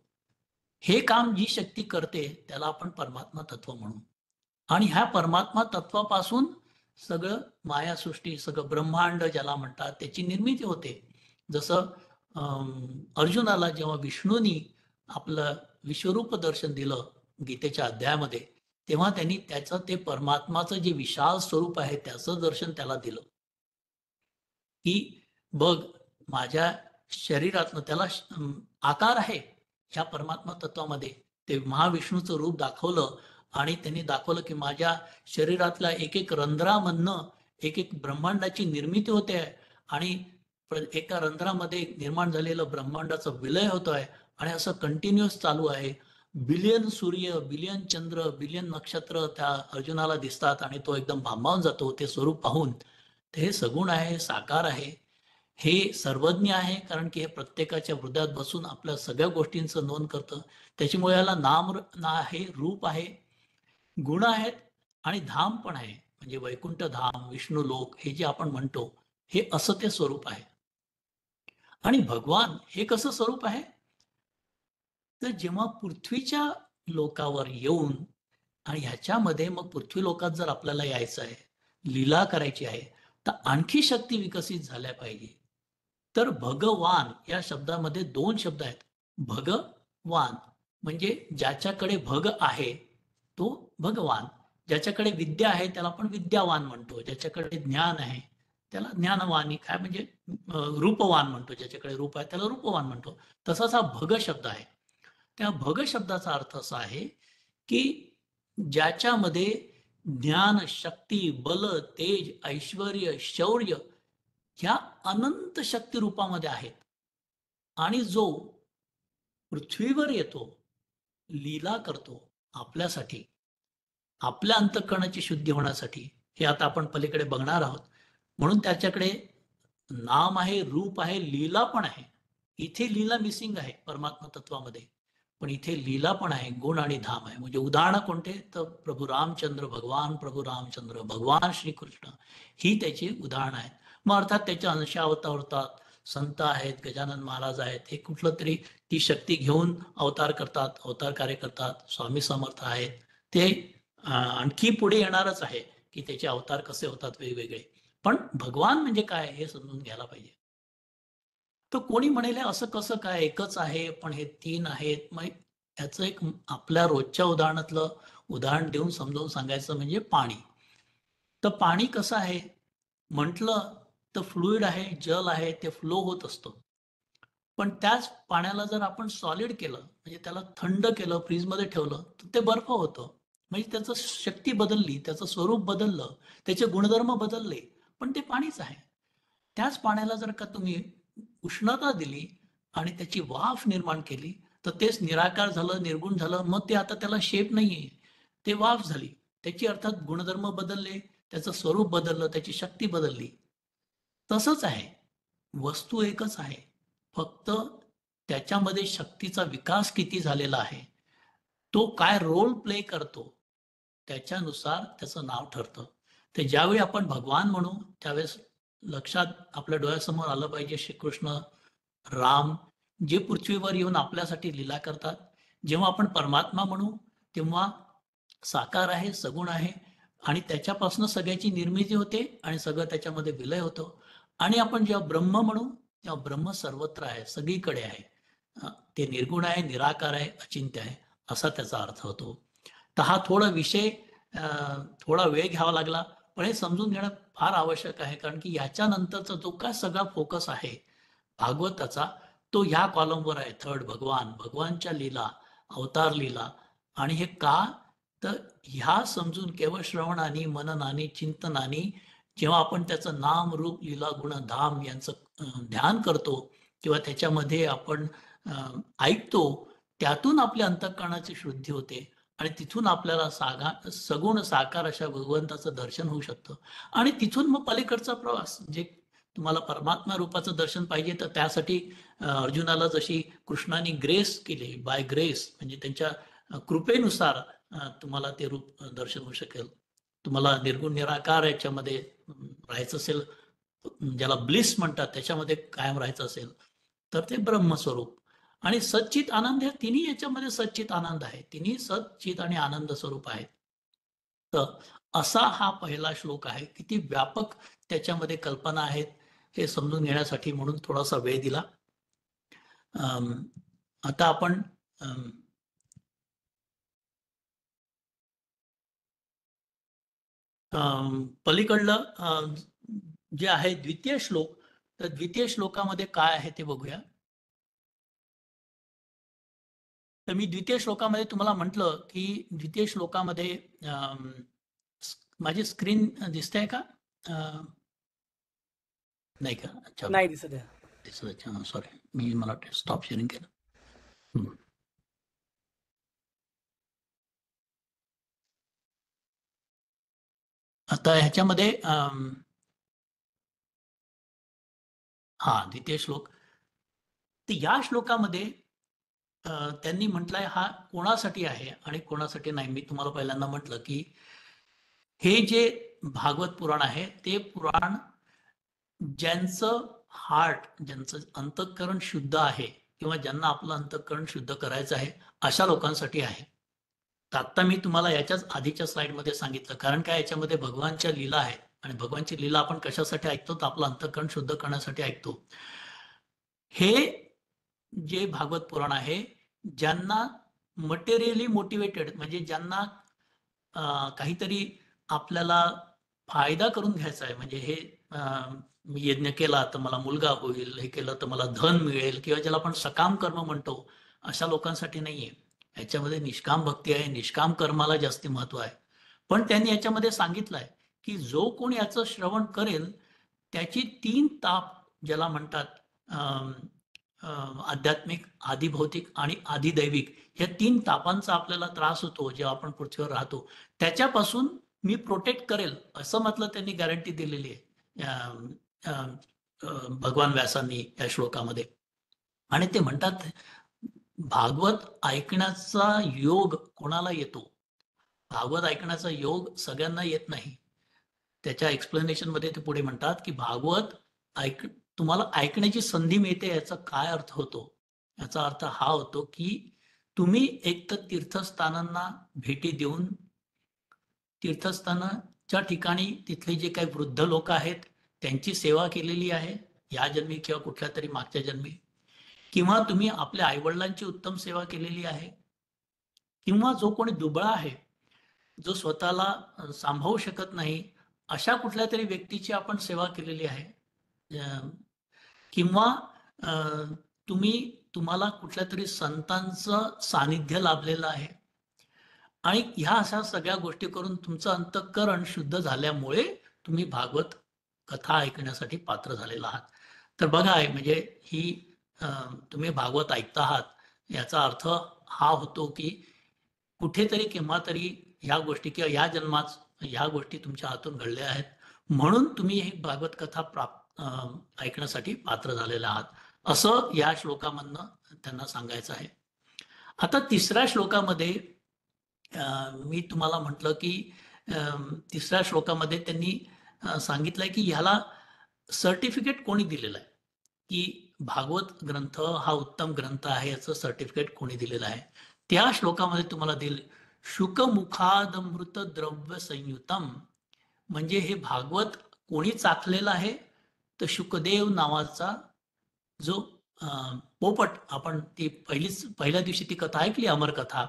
Speaker 1: हे काम जी शक्ती करते त्याला आपण परमात्मा तत्व म्हणू. आणि ह्या परमात्मा तत्वापासून सगळं मायासृष्टी, सगळं ब्रह्मांड ज्याला म्हणतात, त्याची निर्मिती होते. जसं अर्जुनाला जेव्हा विष्णूंनी आपलं विश्वरूप दर्शन दिलं गीतेच्या अध्यायामध्ये, तेव्हा त्यांनी त्याचं ते परमात्माचं जे विशाल स्वरूप आहे त्याचं दर्शन त्याला दिलं. की बघ, माझ्या शरीरातनं त्याला आकार आहे ह्या परमात्मा तत्वामध्ये. ते महाविष्णूचं रूप दाखवलं आणि त्यांनी दाखवलं की माझ्या शरीरातल्या एक एक रंध्रामधनं एक एक ब्रह्मांडाची निर्मिती होते आणि एका रंध्रामध्ये निर्माण झालेलं ब्रह्मांडाचा विलय होतोय आणि असं कंटिन्युअस चालू आहे. बिलियन सूर्य, बिलियन चंद्र, बिलियन नक्षत्र त्या अर्जुनाला दिसतात आणि तो एकदम भांबावून जातो ते स्वरूप पाहून. तर हे सगुण आहे, साकार आहे, हे सर्वज्ञ आहे, कारण की हे प्रत्येकाच्या हृदयात बसून आपल्या सगळ्या गोष्टींचं नोंद करतं. त्याच्यामुळे याला नाम आहे, रूप आहे, गुण आहेत आणि धाम पण आहे. म्हणजे वैकुंठ धाम, विष्णू लोक हे जे आपण म्हणतो, हे असं ते स्वरूप आहे. आणि भगवान हे कसं स्वरूप आहे? तर जेव्हा पृथ्वीच्या लोकावर येऊन आणि ह्याच्यामध्ये मग पृथ्वी लोकात जर आपल्याला यायचं आहे, लीला करायची आहे, तर आणखी शक्ती विकसित झाल्या पाहिजे. तर भगवान या शब्दामध्ये दोन शब्द आहेत. भगवान म्हणजे ज्याच्याकडे भग आहे तो भगवान. ज्याच्याकडे विद्या आहे त्याला आपण विद्यावान म्हणतो. ज्याच्याकडे ज्ञान आहे त्याला ज्ञानवानी, काय म्हणजे रूपवान म्हणतो. ज्याच्याकडे रूप आहे त्याला रूपवान म्हणतो. तसाच हा भग शब्द आहे. त्या भग शब्दाचा अर्थ असा आहे की ज्याच्यामध्ये ज्ञान, शक्ती, बल, तेज, ऐश्वर्य, शौर्य ह्या अनंत शक्ती रूपामध्ये आहेत. आणि जो पृथ्वीवर येतो, लीला करतो आपल्यासाठी, आपल्या अंतःकरणाची शुद्धी होण्यासाठी, हे आता आपण पलीकडे बघणार आहोत. म्हणून त्याच्याकडे नाम आहे, रूप आहे, लीला पण आहे. इथे लीला मिसिंग आहे परमात्मा तत्वामध्ये, पण इथे लीला पण आहे, गुण आणि धाम आहे. म्हणजे उदाहरण कोणते? तर प्रभू रामचंद्र भगवान, प्रभू रामचंद्र भगवान श्रीकृष्ण ही त्याची उदाहरणं आहेत. मग अर्थात त्याच्या अंशावतार होतात, संत आहेत, गजानन महाराज आहेत, हे कुठलं तरी ती शक्ती घेऊन अवतार करतात, अवतार कार्य करतात. स्वामी समर्थ आहेत, ते आणखी पुढे येणारच आहे की त्याचे अवतार कसे होतात वेगवेगळे. पण भगवान म्हणजे काय हे समजून घ्यायला पाहिजे. तर कोणी म्हणेल असं कसं काय, एकच आहे पण हे तीन आहेत. मग याचं एक आपल्या रोजच्या उदाहरणातलं उदाहरण देऊन समजावून सांगायचं म्हणजे पाणी. तर पाणी कसं आहे म्हटलं तर फ्लुइड आहे, जल आहे, ते फ्लो होत असतं. पण त्याच पाण्याला जर आपण सॉलिड केलं, म्हणजे त्याला थंड केलं, फ्रीजमध्ये ठेवलं, तर ते बर्फ होतं. म्हणजे त्याचं शक्ती बदलली, त्याचं स्वरूप बदललं, त्याचे गुणधर्म बदलले, पण ते पाणीच आहे. त्याच पाण्याला जर का तुम्ही उष्णता दिली आणि त्याची वाफ निर्माण केली, तर तेच निराकार झालं, निर्गुण झालं. मग ते आता त्याला शेप नाहीये, ते वाफ झाली. त्याची अर्थात गुणधर्म बदलले, त्याचं स्वरूप बदललं, त्याची शक्ती बदलली. तसंच आहे, वस्तू एकच आहे, फक्त त्याच्यामध्ये शक्तीचा विकास किती झालेला आहे, तो काय रोल प्ले करतो, त्याच्यानुसार त्याचं नाव ठरतं. तर ज्यावेळी आपण भगवान म्हणू त्यावेळेस लक्षात आपल्या डोळ्यासमोर आलं पाहिजे श्रीकृष्ण, राम जे पृथ्वीवर येऊन आपल्यासाठी लीला करतात. जेव्हा आपण परमात्मा म्हणू तेव्हा साकार आहे, सगुण आहे आणि त्याच्यापासून सगळ्याची निर्मिती होते आणि सगळं त्याच्यामध्ये विलय होतं. आणि आपण जेव्हा ब्रह्म म्हणू तेव्हा ब्रह्म सर्वत्र आहे, सगळीकडे आहे. ते निर्गुण आहे, निराकार आहे, अचिंत्य आहे, असा त्याचा अर्थ होतो. तर हा थोडा विषय थोडा वेळ घ्यावा लागला, पण हे समजून घेणं फार आवश्यक आहे. कारण की याच्यानंतरचा जो काय सगळा फोकस आहे भागवताचा, तो ह्या कॉलमवर आहे. थर्ड भगवान, भगवानच्या लीला, अवतार लीला. आणि हे का? तर ह्या समजून केवळ श्रवणाने, मननाने, चिंतनाने जेव्हा आपण त्याचं नाम, रूप, लीला, गुण, धाम यांचं ध्यान करतो किंवा त्याच्यामध्ये आपण ऐकतो, त्यातून आपल्या अंतःकरणाची शुद्धी होते आणि तिथून आपल्याला सगुण साकार अशा भगवंताचं दर्शन होऊ शकतं. आणि तिथून मग पलीकडचा प्रवास, जे तुम्हाला परमात्मा रूपाचं दर्शन पाहिजे, तर त्यासाठी अर्जुनाला जशी कृष्णाने ग्रेस केली, बाय ग्रेस म्हणजे त्यांच्या कृपेनुसार तुम्हाला ते रूप दर्शन होऊ शकेल. तुम्हाला निर्गुण निराकार याच्यामध्ये राहायचं असेल, ज्याला ब्लिस म्हणतात, त्याच्यामध्ये कायम राहायचं असेल, तर ते ब्रह्मस्वरूप आणि सच्चित आनंद, ह्या तिन्ही याच्यामध्ये सच्चित आनंद आहे. तिन्ही सच्चित आणि आनंद स्वरूप आहेत. तर असा हा पहिला श्लोक आहे. किती व्यापक त्याच्यामध्ये कल्पना आहेत हे समजून घेण्यासाठी म्हणून थोडासा वेळ दिला. आता आपण पलीकडलं जे आहे द्वितीय श्लोक, तर द्वितीय श्लोकामध्ये काय आहे ते बघूया. तर मी द्वितीय श्लोकामध्ये तुम्हाला म्हटलं की द्वितीय श्लोकामध्ये माझी स्क्रीन दिसते का? नाही का? अच्छा,
Speaker 2: नाही दिसत आहे.
Speaker 1: दिसत. अच्छा, सॉरी, मी मला स्टॉप शेअरिंग केलं. हम्म. आता ह्याच्यामध्ये द्वितीय श्लोक. तर या श्लोकामध्ये त्यांनी म्हटलंय हा कोणासाठी आहे आणि कोणासाठी नाही. मी तुम्हाला पहिल्यांदा म्हटलं की हे जे भागवत पुराण आहे ते पुराण ज्यांचं ज्यांचं अंतःकरण शुद्ध आहे किंवा ज्यांना आपलं अंतःकरण शुद्ध करायचं आहे अशा लोकांसाठी आहे. तर आता मी तुम्हाला याच्याच आधीच्या स्लाइडमध्ये सांगितलं, कारण काय याच्यामध्ये भगवानच्या लीला आहेत आणि भगवानची लीला आपण कशासाठी ऐकतो, तर आपलं अंतःकरण शुद्ध करण्यासाठी ऐकतो. हे जे भागवत पुराण आहे, ज्यांना मटेरियली मोटिवेटेड, म्हणजे ज्यांना काहीतरी आपल्याला फायदा करून घ्यायचा आहे, म्हणजे हे मी यज्ञ केला तर मला मुलगा होईल, हे केलं तर मला धन मिळेल, किंवा ज्याला आपण सकाम कर्म म्हणतो, अशा लोकांसाठी नाहीये. याच्यामध्ये निष्काम भक्ती आहे, निष्काम कर्माला जास्ती महत्व आहे. पण त्यांनी याच्यामध्ये सांगितलंय की जो कोण याचं श्रवण करेल त्याची 3 ताप, ज्याला म्हणतात आध्यात्मिक, आधिभौतिक आणि आधिदैविक, या 3 तापांचा आपल्याला त्रास होतो जेव्हा आपण पृथ्वीवर राहतो, त्याच्यापासून मी प्रोटेक्ट करेल, असं म्हटलं त्यांनी गॅरंटी दिलेली आहे भगवान व्यासांनी या श्लोकामध्ये. आणि ते म्हणतात भागवत ऐकण्याचा योग कोणाला येतो. भागवत ऐकण्याचा योग सगळ्यांना येत नाही. त्याच्या एक्सप्लेनेशन मध्ये ते पुढे म्हणतात की भागवत तुम्हाला ऐकण्याची संधी मिळते, याचा काय अर्थ होतो. याचा अर्थ हा होतो की तुम्ही एक तर तीर्थस्थानांना भेटी देऊन तीर्थस्थानाच्या ठिकाणी तिथले जे काही वृद्ध लोक आहेत त्यांची सेवा केलेली आहे या जन्मी किंवा कुठल्या तरी मागच्या जन्मी, किंवा तुम्ही आपल्या आईवडिलांची उत्तम सेवा केलेली आहे, किंवा जो कोणी दुबळा आहे, जो स्वतःला सांभाळू शकत नाही, अशा कुठल्या तरी व्यक्तीची आपण सेवा केलेली आहे, किंवा तुम्हाला कुठल्या तरी संतांचं सानिध्य लाभलेलं आहे. आणि ह्या अशा सगळ्या गोष्टी करून तुमचं अंतःकरण शुद्ध झाल्यामुळे तुम्ही भागवत कथा ऐकण्यासाठी पात्र झालेला आहात. तर बघा, म्हणजे ही तुम्ही भागवत ऐकता आहात याचा अर्थ हा होतो की कुठेतरी केव्हा तरी ह्या गोष्टी किंवा या जन्मात ह्या गोष्टी तुमच्या हातून घडल्या आहेत, म्हणून तुम्ही ही भागवत कथा ऐकण्यासाठी पात्र झालेला आहात, असं या श्लोकामधनं त्यांना सांगायचं आहे. आता तिसऱ्या श्लोकामध्ये मी तुम्हाला म्हटलं की तिसऱ्या श्लोकामध्ये त्यांनी सांगितलंय की ह्याला सर्टिफिकेट कोणी दिलेलं आहे, की भागवत ग्रंथ हा उत्तम ग्रंथ आहे याचं सर्टिफिकेट कोणी दिलेलं आहे. त्या श्लोकामध्ये तुम्हाला दिल शुकमुखादमृत द्रव्य संयुतम, म्हणजे हे भागवत कोणी चाखलेलं आहे, तर शुकदेव नावाचा जो पोपट, आपण ती पहिल्या दिवशी ती कथा ऐकली अमरकथा,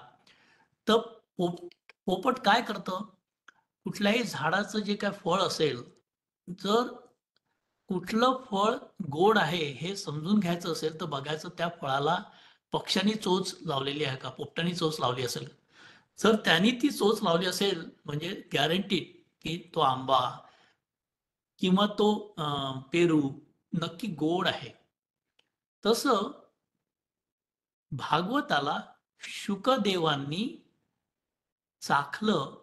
Speaker 1: तर पोपट काय करतं, कुठल्याही झाडाचं जे काय फळ असेल, जर कुठलं फळ गोड आहे हे समजून घ्यायचं असेल तर बघायचं त्या फळाला पक्ष्यांनी चोच लावलेली आहे का, पोपटांनी चोच लावली असेल. जर त्यांनी ती चोच लावली असेल म्हणजे गॅरंटीड की तो आंबा किंवा तो पेरू नक्की गोड आहे. तसं भागवताला शुकदेवांनी चाखलं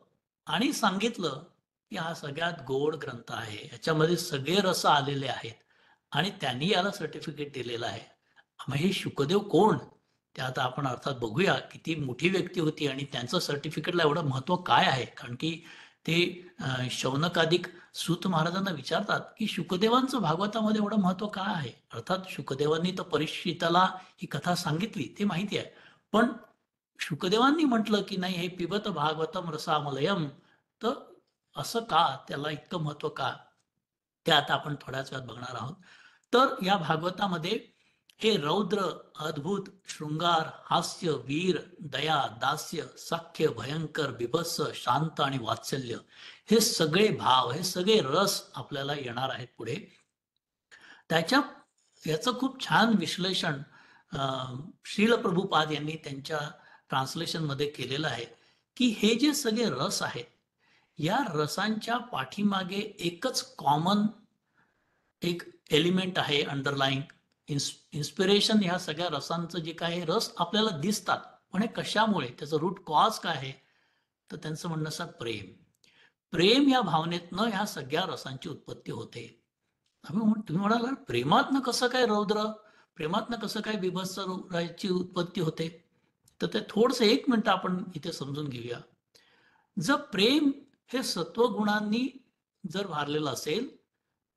Speaker 1: आणि सांगितलं की हा सगळ्यात गोड ग्रंथ आहे, याच्यामध्ये सगळे रस आलेले आहेत, आणि त्यांनी याला सर्टिफिकेट दिलेलं आहे. मग हे शुकदेव कोण, ते आता आपण अर्थात बघूया किती मोठी व्यक्ती होती आणि त्यांचं सर्टिफिकेटला एवढं महत्व काय आहे. कारण की ते शौनकादिक सूत महाराजांना विचारतात की शुकदेवांचं भागवतामध्ये एवढं महत्व काय आहे. अर्थात शुकदेवांनी तर परीक्षिताला ही कथा सांगितली ते माहिती आहे, पण शुकदेवांनी म्हटलं की नाही हे पिबत भागवतम रसामलयम, तर असं का, त्याला इतकं महत्व का, ते आता आपण थोड्याच वेळात बघणार आहोत. तर या भागवतामध्ये हे रौद्र, अद्भुत, शृंगार, हास्य, वीर, दया, दास्य, सख्य, भयंकर, बिभत्स, शांत आणि वात्सल्य, हे सगळे भाव, हे सगळे रस आपल्याला येणार आहेत पुढे. याचं खूप छान विश्लेषण श्रील प्रभुपाद यांनी त्यांच्या ट्रान्सलेशनमध्ये केलेलं आहे की हे जे सगळे रस आहेत, या रसांच्या पाठीमागे एकच कॉमन एक एलिमेंट आहे अंडरलाईंग इन्स्पिरेशन, ह्या सगळ्या रसांचं जे काही रस आपल्याला दिसतात, पण हे कशामुळे, त्याचं रूट कॉज काय आहे, तर त्यांचं म्हणणं असं प्रेम. प्रेम या भावनेतनं ह्या सगळ्या रसांची उत्पत्ती होते. तुम्ही म्हणाला प्रेमातनं कसं काय रौद्र, प्रेमातनं कसं काय बीभत्साची उत्पत्ती होते, तर ते थोडंसं 1 मिनिट आपण इथे समजून घेऊया. जर प्रेम हे सत्वगुणांनी जर भारलेलं असेल,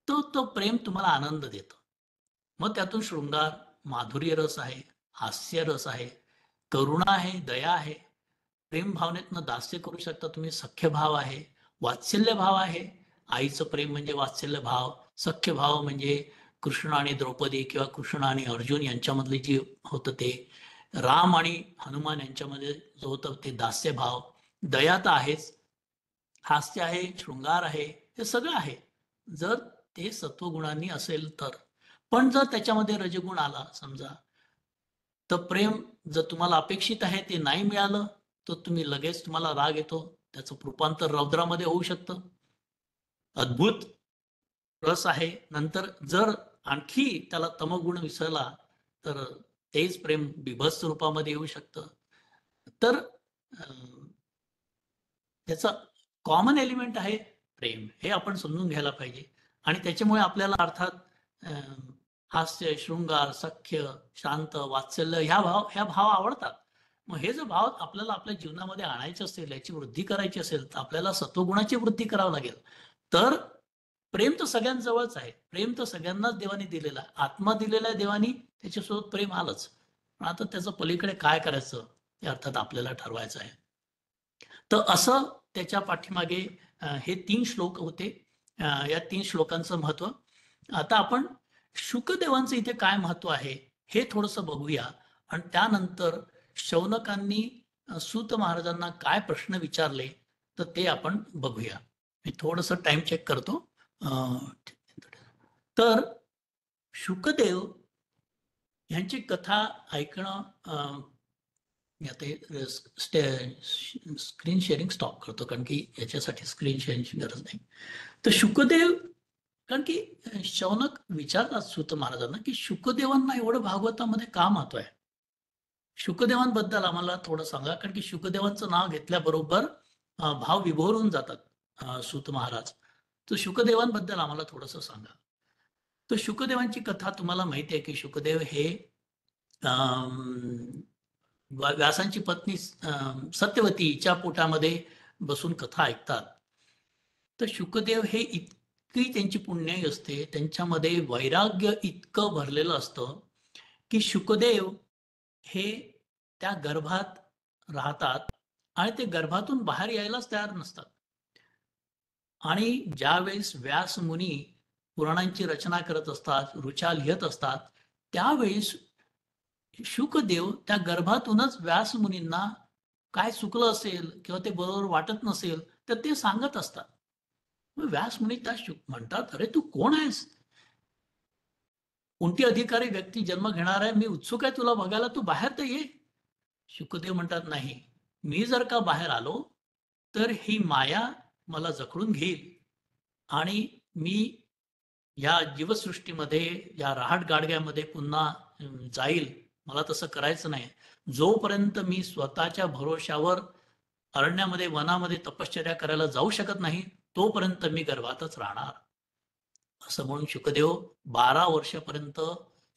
Speaker 1: तर तो प्रेम तुम्हाला आनंद देतो. मग त्यातून शृंगार, माधुर्य रस आहे, हास्य रस आहे, करुणा आहे, दया आहे. प्रेम भावनेतनं दास्य करू शकता तुम्ही, सख्य भाव आहे, वात्सल्य भाव आहे. आईचं प्रेम म्हणजे वात्सल्य भाव, सख्य भाव म्हणजे कृष्ण आणि द्रौपदी किंवा कृष्ण आणि अर्जुन यांच्यामधले जे होतं ते, राम आणि हनुमान यांच्यामध्ये जो होतं ते दास्य भाव, दया तर आहेच, हास्य आहे, शृंगार आहे, हे सगळं आहे जर ते सत्वगुणांनी असेल तर. पण जर त्याच्यामध्ये रजगुण आला समजा, तर प्रेम जर तुम्हाला अपेक्षित आहे ते नाही मिळालं, तर तुम्ही लगेच तुम्हाला राग येतो, त्याचं रूपांतर रौद्रामध्ये होऊ शकतं. अद्भुत रस आहे. नंतर जर आणखी त्याला तमगुण विसरला, तर तेच प्रेम बिभत्स रूपामध्ये येऊ शकतं. तर त्याचा कॉमन एलिमेंट आहे प्रेम, हे आपण समजून घ्यायला पाहिजे. आणि त्याच्यामुळे आपल्याला अर्थात हास्य, शृंगार, सख्य, शांत, वात्सल्य ह्या भाव आवडतात. मग हे जर भाव आपल्याला आपल्या जीवनामध्ये आणायचे असेल, याची वृद्धी करायची असेल, तर आपल्याला सत्वगुणाची वृद्धी करावी लागेल. तर प्रेम तर सगळ्यांजवळच आहे, प्रेम तर सगळ्यांनाच देवानी दिलेला आहे, आत्मा दिलेला आहे देवानी, त्याच्यासोबत प्रेम आलंच. पण आता त्याचं पलीकडे काय करायचं हे अर्थात आपल्याला ठरवायचं आहे. तर असं त्याच्या पाठीमागे हे 3 श्लोक होते. या 3 श्लोकांचं महत्व. आता आपण शुकदेवांचं इथे काय महत्व आहे हे थोडंसं बघूया, आणि त्यानंतर शौनकांनी सूत महाराजांना काय प्रश्न विचारले तर ते आपण बघूया. मी थोडंसं टाइम चेक करतो. तर शुकदेव यांची कथा ऐकणं, मी आता स्क्रीन शेअरिंग स्टॉप करतो, कारण की याच्यासाठी स्क्रीन शेअरिंगची गरज नाही. तर शुकदेव, कारण की शौनक विचारतात सूत महाराजांना की शुकदेवांना एवढं भागवतामध्ये का महत्व आहे, शुकदेवांबद्दल आम्हाला थोडं सांगा, कारण की शुकदेवांचं नाव घेतल्याबरोबर भाव विभोर होऊन जातात सूत महाराज. तर शुकदेवांबद्दल आम्हाला थोडंसं सांगा. तर शुकदेवांची कथा तुम्हाला माहिती आहे की शुकदेव हे व्यासांची पत्नी सत्यवतीच्या पोटामध्ये बसून कथा ऐकतात. तर शुकदेव हे इतकी त्यांची पुण्याई असते, त्यांच्यामध्ये वैराग्य इतकं भरलेलं असतं की शुकदेव हे त्या गर्भात राहतात आणि ते गर्भातून बाहेर यायलाच तयार नसतात. आणि ज्यावेळेस व्यास मुनी पुराणांची रचना करत असतात, ऋचा लिहत असतात, त्यावेळेस शुकदेव त्या गर्भातूनच व्यास मुनींना काय चुकलं असेल किंवा ते बरोबर वाटत नसेल तर ते सांगत असतात. मग व्यास मुनी त्या म्हणतात, अरे तू कोण आहेस, कोणती अधिकारी व्यक्ती जन्म घेणार आहे, मी उत्सुक आहे तुला बघायला, तू बाहेर तर ये. शुकदेव म्हणतात, नाही, मी जर का बाहेर आलो तर ही माया मला जखडून घेईल आणि मी या जीवसृष्टीमध्ये, या रहाट गाडग्यामध्ये पुन्हा जाईल. मला तसं करायचं नाही. जोपर्यंत मी स्वतःच्या भरोशावर अरण्यामध्ये, वनामध्ये तपश्चर्या करायला जाऊ शकत नाही, तोपर्यंत मी गर्भातच राहणार. असं म्हणून शुकदेव 12 वर्षापर्यंत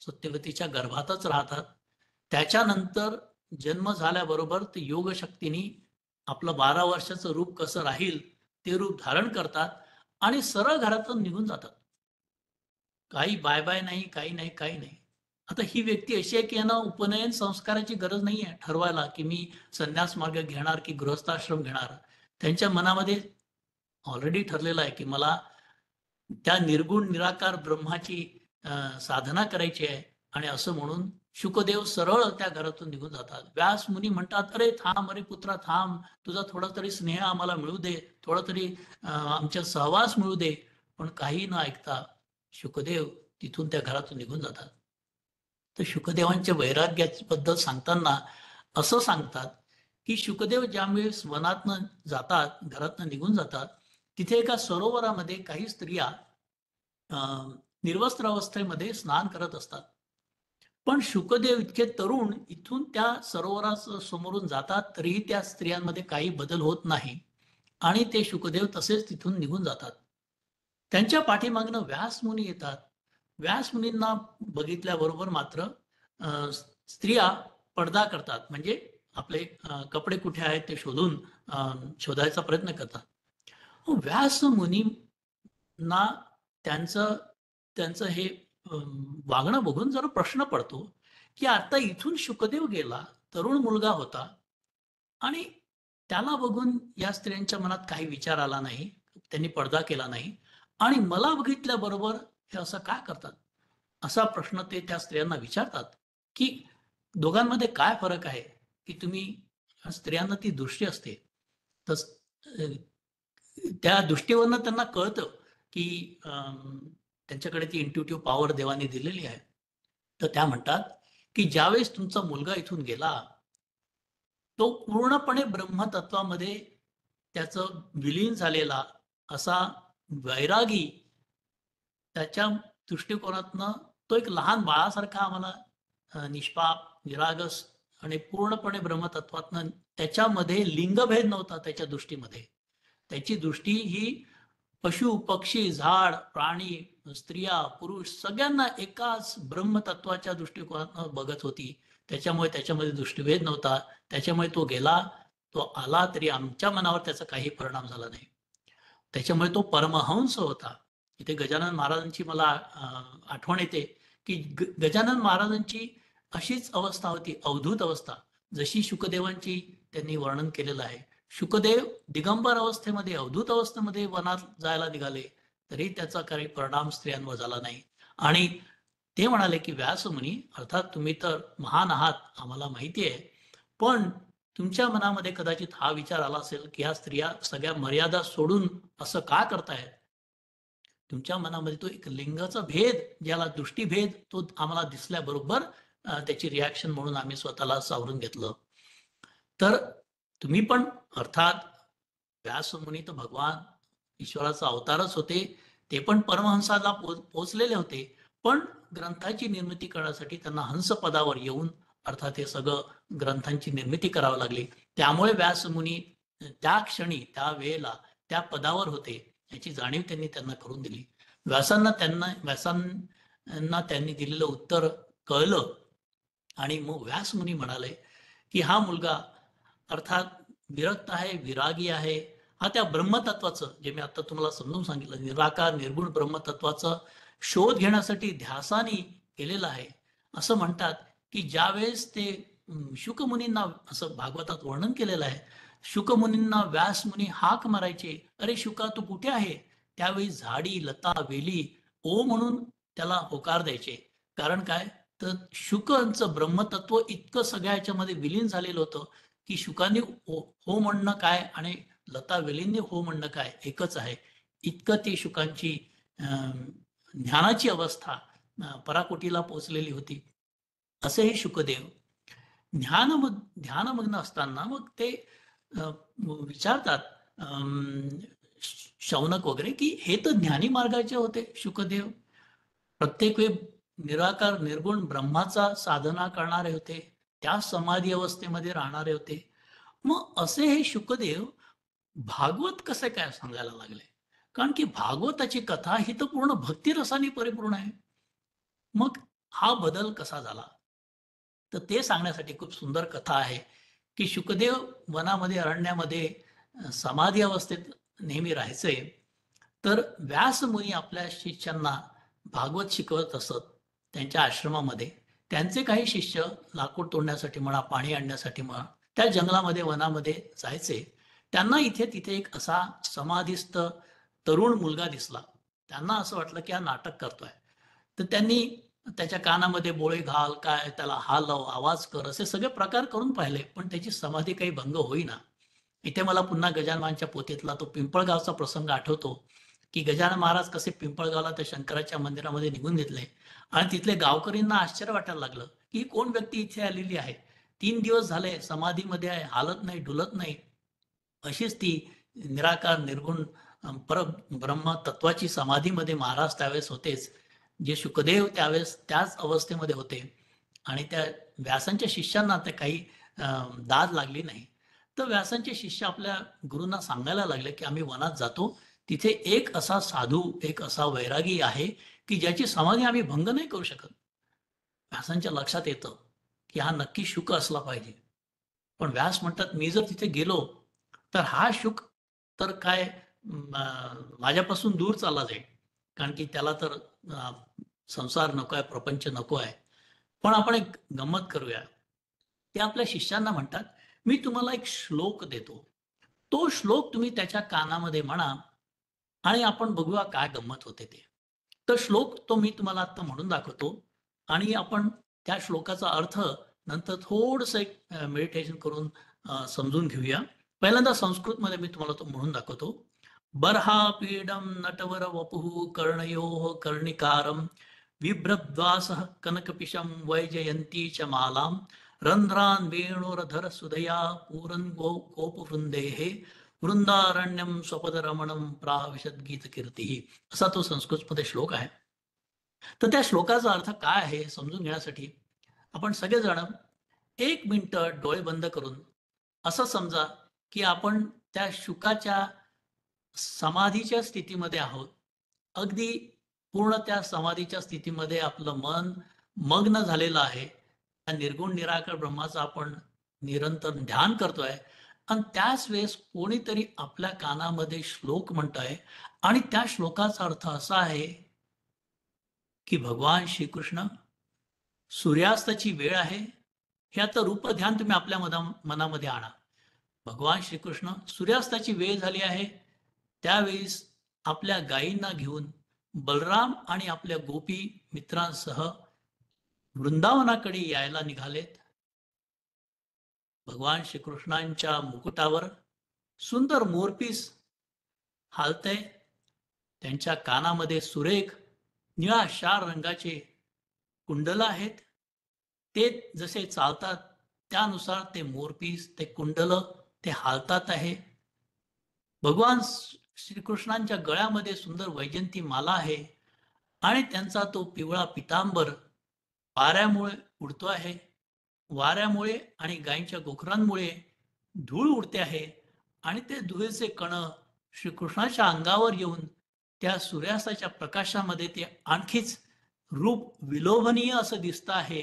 Speaker 1: सत्यवतीच्या गर्भातच राहतात. त्याच्यानंतर जन्म झाल्याबरोबर ते योगशक्तीने आपलं 12 वर्षाचं रूप कसं राहील ते रूप धारण करतात आणि सरळ घरातून निघून जातात. काही बाय बाय नाही, काही नाही, काही नाही. आता ही व्यक्ती अशी आहे की यांना उपनयन संस्काराची गरज नाही आहे ठरवायला की मी संन्यास मार्ग घेणार की गृहस्थाश्रम घेणार. त्यांच्या मनामध्ये ऑलरेडी ठरलेलं आहे की मला त्या निर्गुण निराकार ब्रह्माची साधना करायची आहे. आणि असं म्हणून शुकदेव सरळ त्या घरातून निघून जातात. व्यास मुनी म्हणतात, अरे थांब, अरे पुत्रा थांब, तुझा थोडा तरी स्नेह आम्हाला मिळू दे, थोडा तरी आमच्या सहवास मिळू दे. पण काही न ऐकता शुकदेव तिथून त्या घरातून निघून जातात. तर शुकदेवांच्या वैराग्याबद्दल सांगताना असं सांगतात की शुकदेव ज्यावेळेस वनातनं जातात, घरातनं निघून जातात, तिथे एका सरोवरामध्ये काही स्त्रिया निर्वस्त्र अवस्थेमध्ये स्नान करत असतात. पण शुकदेव इतके तरुण इथून त्या सरोवरास समोरून जातात, तरीही त्या स्त्रियांमध्ये काही बदल होत नाही आणि ते शुकदेव तसेच तिथून निघून जातात. त्यांच्या पाठीमागनं व्यास मुनी येतात. व्यास मुनींना बघितल्याबरोबर मात्र स्त्रिया पडदा करतात, म्हणजे आपले कपडे कुठे आहेत ते शोधायचा प्रयत्न करतात. व्यास मुनींना त्यांचं त्यांचं हे वागणं बघून जरा प्रश्न पडतो, की आता इथून शुकदेव गेला, तरुण मुलगा होता आणि त्याला बघून या स्त्रियांच्या मनात काही विचार आला नाही, त्यांनी पडदा केला नाही आणि मला बघितल्याबरोबर हे असं का करतात? असा प्रश्न ते त्या स्त्रियांना विचारतात, की दोघांमध्ये काय फरक आहे, की तुम्ही स्त्रियांना ती दृष्टी असते. तस त्या दृष्टीवरनं त्यांना कळतं, की त्यांच्याकडे ती इंट्युटिव्ह पॉवर देवाने दिलेली आहे. तर त्या म्हणतात, की ज्यावेळेस तुमचा मुलगा इथून गेला, तो पूर्णपणे ब्रह्मतत्वामध्ये त्याचं विलीन झालेला असा वैरागी त्याच्या दृष्टिकोनातनं तो एक लहान बाळासारखा आम्हाला निष्पाप, निरागस आणि पूर्णपणे ब्रह्मतत्वातनं त्याच्यामध्ये लिंगभेद नव्हता त्याच्या दृष्टीमध्ये. त्याची दृष्टी ही पशु, पक्षी, झाड, प्राणी, स्त्रिया, पुरुष सगळ्यांना एकाच ब्रह्मतत्वाच्या दृष्टिकोनातनं बघत होती. त्याच्यामुळे त्याच्यामध्ये दृष्टिभेद नव्हता. त्याच्यामुळे तो गेला, तो आला तरी आमच्या मनावर त्याचा काही परिणाम झाला नाही. त्याच्यामुळे तो परमहंस होता. इथे गजानन महाराजांची मला आठवण येते, की गजानन महाराजांची अशीच अवस्था होती, अवधूत अवस्था. जशी शुकदेवांची त्यांनी वर्णन केलेलं आहे. शुकदेव दिगंबर अवस्थेमध्ये, अवधूत अवस्थेमध्ये वनात जायला निघाले, तरी त्याचा काही परिणाम स्त्रियांवर झाला नाही. आणि ते म्हणाले, की व्यासमुनी, अर्थात तुम्ही तर महान आहात, आम्हाला माहिती आहे. पण तुमच्या मनामध्ये कदाचित हा विचार आला असेल, की ह्या स्त्रिया सगळ्या मर्यादा सोडून असं का करतायत? तुमच्या मनामध्ये तो एक लिंगाचा भेद, ज्याला दृष्टीभेद, तो आम्हाला दिसल्याबरोबर त्याची रिॲक्शन म्हणून आम्ही स्वतःला सावरून घेतलं. तर तुम्ही पण अर्थात व्यासमुनी तर भगवान ईश्वराचा अवतारच होते. ते पण परमहंसाला पोहोचलेले होते. पण ग्रंथाची निर्मिती करण्यासाठी त्यांना हंस पदावर येऊन अर्थात हे सगळं ग्रंथांची निर्मिती करावी लागली. त्यामुळे व्यासमुनी त्या क्षणी, त्या वेळेला, त्या पदावर होते याची जाणीव त्यांना करून दिली. व्यासांना त्यांनी दिलेलं उत्तर कळलं आणि मग व्यासमुनी म्हणाले, की हा मुलगा अर्थात विरक्त आहे, विरागी आहे. हा त्या ब्रह्मतत्वाचं, जे मी आता तुम्हाला समजून सांगितलं, निराकार निर्गुण ब्रह्मतत्वाचा शोध घेण्यासाठी ध्यासाने केलेला आहे. असं म्हणतात, की ज्यावेळेस ते शुकमुनींना, असं भागवतात वर्णन केलेलं आहे, शुकमुनींना व्यासमुनी हाक मारायचे, अरे शुका तू कुठे आहे? त्यावेळी झाडी, लता, वेली ओ म्हणून त्याला होकार द्यायचे. कारण काय? तर शुकांचं ब्रह्मतत्व इतकं सगळ्या ह्याच्यामध्ये विलीन झालेलं होतं, की शुकांनी हो म्हणणं काय आणि लता वेलींनी हो म्हणणं काय एकच आहे. इतकं ती शुकांची ज्ञानाची अवस्था पराकोटीला पोचलेली होती. असे हे शुकदेव ध्यानमग्न असताना मग ते विचारतात शौनक वगैरे, की हे तर ज्ञानी मार्गाचे होते शुकदेव. प्रत्येक वेळी निराकार निर्गुण ब्रह्माचा साधना करणारे होते. त्या समाधी अवस्थेमध्ये राहणारे होते. मग असे हे शुकदेव भागवत कसे काय सांगायला लागले? कारण की भागवताची कथा ही तर पूर्ण भक्तिरसाने परिपूर्ण आहे. मग हा बदल कसा झाला? तर ते सांगण्यासाठी खूप सुंदर कथा आहे, की शुकदेव वनामध्ये, अरण्यामध्ये समाधी अवस्थेत नेहमी राहायचे. तर व्यासमुनी आपल्या शिष्यांना भागवत शिकवत असत त्यांच्या आश्रमामध्ये. त्यांचे काही शिष्य लाकूड तोडण्यासाठी म्हणा, पाणी आणण्यासाठी म्हणा, त्या जंगलामध्ये, वनामध्ये जायचे. त्यांना इथे तिथे एक असा समाधीस्थ तरुण मुलगा दिसला. त्यांना असं वाटलं, की हा नाटक करतोय. तर त्यांनी त्याच्या कानामध्ये बोळे घाल, काय त्याला हालव, आवाज कर, असे सगळे प्रकार करून पाहिले, पण त्याची समाधी काही भंग होईना. इथे मला पुन्हा गजाननाच्या पोथीतला तो पिंपळगावचा प्रसंग आठवतो, की गजानन महाराज कसे पिंपळगावला त्या शंकराच्या मंदिरामध्ये निघून घेतले आणि तिथले गावकरींना आश्चर्य वाटायला लागलं, की ही कोण व्यक्ती इथे आलेली आहे? 3 दिवस झाले समाधीमध्ये आहे, हालत नाही, डुलत नाही. अशीच ती निराकार निर्गुण परब्रह्म तत्वाची समाधीमध्ये महाराज त्यावेळेस होतेच. जे शुकदेव त्यावेळेस त्याच अवस्थेमध्ये होते आणि त्या व्यासांच्या शिष्यांना ते काही दाद लागली नाही. तर व्यासांचे शिष्य आपल्या गुरूंना सांगायला लागले की आम्ही वनात जातो, तिथे एक असा साधू, एक असा वैरागी आहे की ज्याची समाधी आम्ही भंग नाही करू शकत. व्यासांच्या लक्षात येतं की हा नक्की शुक असला पाहिजे. पण व्यास म्हणतात मी जर तिथे गेलो तर हा शुक तर काय माझ्यापासून दूर चालला जाईल, कारण की त्याला तर संसार नको आहे, प्रपंच नको आहे. पण आपण एक गंमत करूया. ते आपल्या शिष्यांना म्हणतात मी तुम्हाला एक श्लोक देतो, तो श्लोक तुम्ही त्याच्या कानामध्ये म्हणा आणि आपण बघूया काय गंमत होते ते. तर श्लोक तो मी तुम्हाला आता म्हणून दाखवतो आणि आपण त्या श्लोकाचा अर्थ नंतर थोडंसं एक मेडिटेशन करून समजून घेऊया. पहिल्यांदा संस्कृतमध्ये मी तुम्हाला तो म्हणून दाखवतो. बर्हापीडं नटवर वपुः कर्णयोः कर्णिकारं बिभ्रद्वासः कनकपिशं वैजयन्ती च मालां रन्ध्रान् वेणोरधर सुधया पूरन् गोपवृन्देः वृंदारण्यम स्वपदरमणम प्राविशद गीत कीर्ती, असा तो संस्कृतमध्ये श्लोक आहे. तर त्या श्लोकाचा अर्थ काय आहे समजून घेण्यासाठी आपण सगळेजण 1 मिनिट डोळे बंद करून असं समजा की आपण त्या शुकाच्या समाधीच्या स्थितीमध्ये आहोत. अगदी पूर्ण त्या समाधीच्या स्थितीमध्ये आपलं मन मग्न झालेलं आहे. त्या निर्गुण निराकार ब्रह्माचं आपण निरंतर ध्यान करतोय आणि त्याच वेळेस कोणीतरी आपल्या कानामध्ये श्लोक म्हणतंय आणि त्या श्लोकाचा अर्थ असा आहे की भगवान श्रीकृष्ण, सूर्यास्ताची वेळ आहे. हे आता रूप ध्यान तुम्ही आपल्या मनामध्ये आणा. भगवान श्रीकृष्ण, सूर्यास्ताची वेळ झाली आहे. त्यावेळेस आपल्या गायींना घेऊन बलराम आणि आपल्या गोपी मित्रांसह वृंदावनाकडे यायला निघालेत. भगवान श्रीकृष्णांच्या मुकुटावर सुंदर मोरपीस हालतंय. त्यांच्या कानामध्ये सुरेख निळा शार रंगाचे कुंडल आहेत. ते जसे चालतात त्यानुसार ते मोरपीस, ते कुंडल ते हालतात आहे. भगवान श्रीकृष्णांच्या गळ्यामध्ये सुंदर वैजयंती माला आहे आणि त्यांचा तो पिवळा पितांबर वाऱ्यामुळे उडतो आहे. वाऱ्यामुळे आणि गायींच्या गोखरांमुळे धूळ उडते आहे आणि ते धुळेचे कण श्रीकृष्णाच्या अंगावर येऊन त्या सूर्यास्ताच्या प्रकाशामध्ये ते आणखीच रूप विलोभनीय असं दिसतं आहे.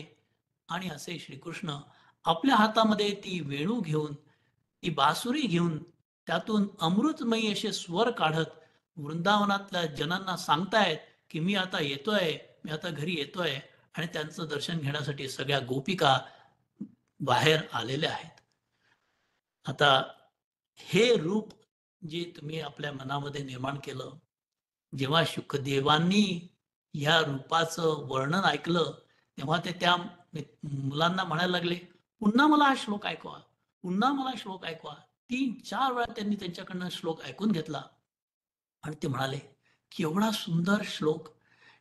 Speaker 1: आणि असे श्रीकृष्ण आपल्या हातामध्ये ती वेणू घेऊन, ती बासुरी घेऊन त्यातून अमृतमयी असे स्वर काढत वृंदावनातल्या जनांना सांगतायत की मी आता येतोय, मी आता घरी येतोय. आणि त्यांचं दर्शन घेण्यासाठी सगळ्या गोपिका बाहेर आलेल्या आहेत. आता हे रूप जे तुम्ही आपल्या मनामध्ये निर्माण केलं, जेव्हा शुकदेवांनी या रूपाचं वर्णन ऐकलं तेव्हा ते त्या मुलांना म्हणायला लागले, पुन्हा मला हा श्लोक ऐकवा, पुन्हा मला श्लोक ऐकवा. 3-4 वेळा त्यांनी त्यांच्याकडनं श्लोक ऐकून घेतला आणि ते म्हणाले की एवढा सुंदर श्लोक,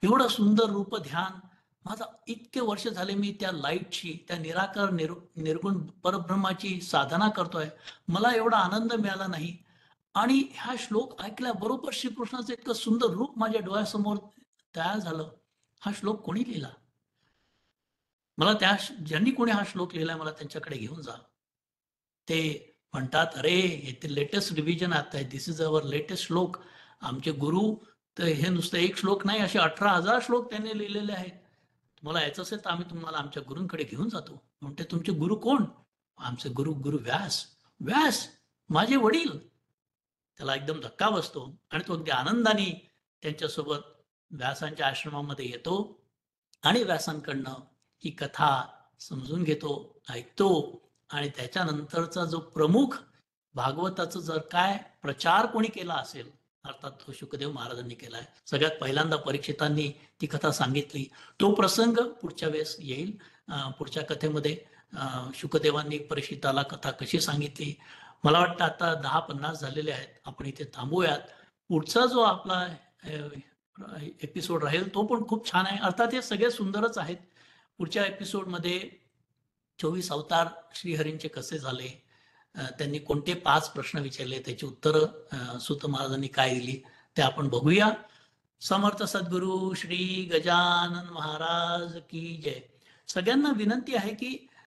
Speaker 1: एवढं सुंदर रूप ध्यान, माझा इतके वर्ष झाले मी त्या लाईटची, त्या निराकार निर्गुण परब्रह्माची साधना करतोय, मला एवढा आनंद मिळाला नाही. आणि हा श्लोक ऐकल्याबरोबर श्रीकृष्णाचं इतकं सुंदर रूप माझ्या डोळ्यासमोर तयार झालं. हा श्लोक कोणी लिहिला? मला ज्यांनी कोणी हा श्लोक लिहिलाय मला त्यांच्याकडे घेऊन जा. ते म्हणतात, अरे हे ते लेटेस्ट रिव्हिजन आता आहे, दिस इज अवर लेटेस्ट श्लोक. आमचे गुरु तर हे नुसतं एक श्लोक नाही, असे 18,000 श्लोक त्यांनी लिहिलेले आहेत. तुम्हाला यायचं असेल तर आम्ही तुम्हाला आमच्या गुरूंकडे घेऊन जातो. म्हणते तुमचे गुरु कोण? आमचे गुरु व्यास. व्यास माझे वडील. त्याला एकदम धक्का बसतो आणि तो अगदी आनंदाने त्यांच्यासोबत व्यासांच्या आश्रमामध्ये येतो आणि व्यासांकडनं ही कथा समजून घेतो, ऐकतो. आणि त्याच्यानंतरचा जो प्रमुख भागवताचं जर काय प्रचार कोणी केला असेल, अर्थात तो शुकदेव महाराजांनी केलाय. सगळ्यात पहिल्यांदा परीक्षितांनी ती कथा सांगितली. तो प्रसंग पुढच्या वेळेस येईल. पुढच्या कथेमध्ये शुकदेवांनी परीक्षिताला कथा कशी सांगितली. मला वाटतं आता 10-50 झालेले आहेत. आपण इथे थांबूयात. पुढचा जो आपला एपिसोड राहील तो पण खूप छान आहे. अर्थात हे सगळे सुंदरच आहेत. पुढच्या एपिसोडमध्ये 24 अवतार श्रीहरींचे कसे झाले, त्यांनी कोणते 5 प्रश्न विचारले, त्याची उत्तरं सूत महाराजांनी काय दिली ते आपण बघूया. समर्थ सद्गुरु श्री गजानन महाराज की जय. सगळ्यांना विनंती आहे की